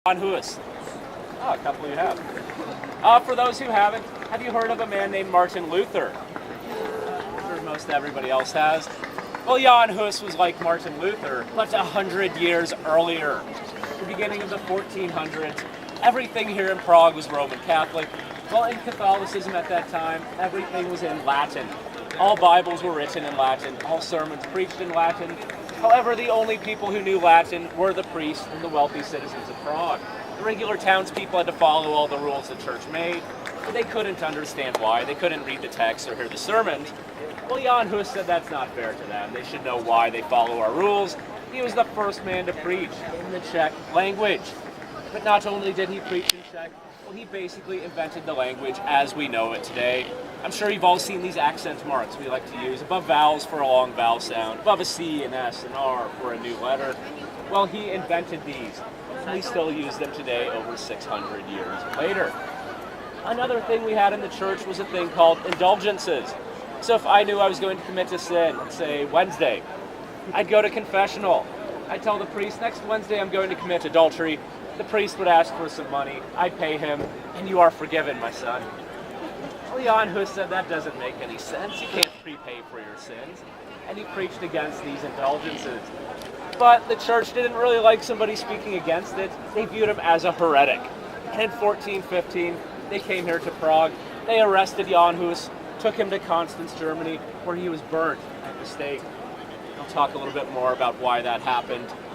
On Huis. Oh, a couple you have. For those who haven't, have you heard of a man named Martin Luther? I'm sure most everybody else has. Well, Jan Hus was like Martin Luther, but 100 years earlier. The beginning of the 1400s, everything here in Prague was Roman Catholic. Well, in Catholicism at that time, everything was in Latin. All Bibles were written in Latin, all sermons preached in Latin. However, the only people who knew Latin were the priests and the wealthy citizens of Prague. The regular townspeople had to follow all the rules the church made, but they couldn't understand why. They couldn't read the text or hear the sermons. Well, Jan Hus said that's not fair to them. They should know why they follow our rules. He was the first man to preach in the Czech language. But not only did he preach in Czech, well, he basically invented the language as we know it today. I'm sure you've all seen these accent marks we like to use above vowels for a long vowel sound, above a C, an S, an R for a new letter. Well, he invented these, and we still use them today over 600 years later. Another thing we had in the church was a thing called indulgences. So if I knew I was going to commit a sin, let's say Wednesday, I'd go to confessional. I'd tell the priest, next Wednesday I'm going to commit adultery. The priest would ask for some money. I'd pay him, and you are forgiven, my son. Well, Jan Hus said that doesn't make any sense. You can't prepay for your sins. And he preached against these indulgences. But the church didn't really like somebody speaking against it. They viewed him as a heretic. And in 1415, they came here to Prague. They arrested Jan Hus, took him to Constance, Germany, where he was burnt at the stake. I'll talk a little bit more about why that happened.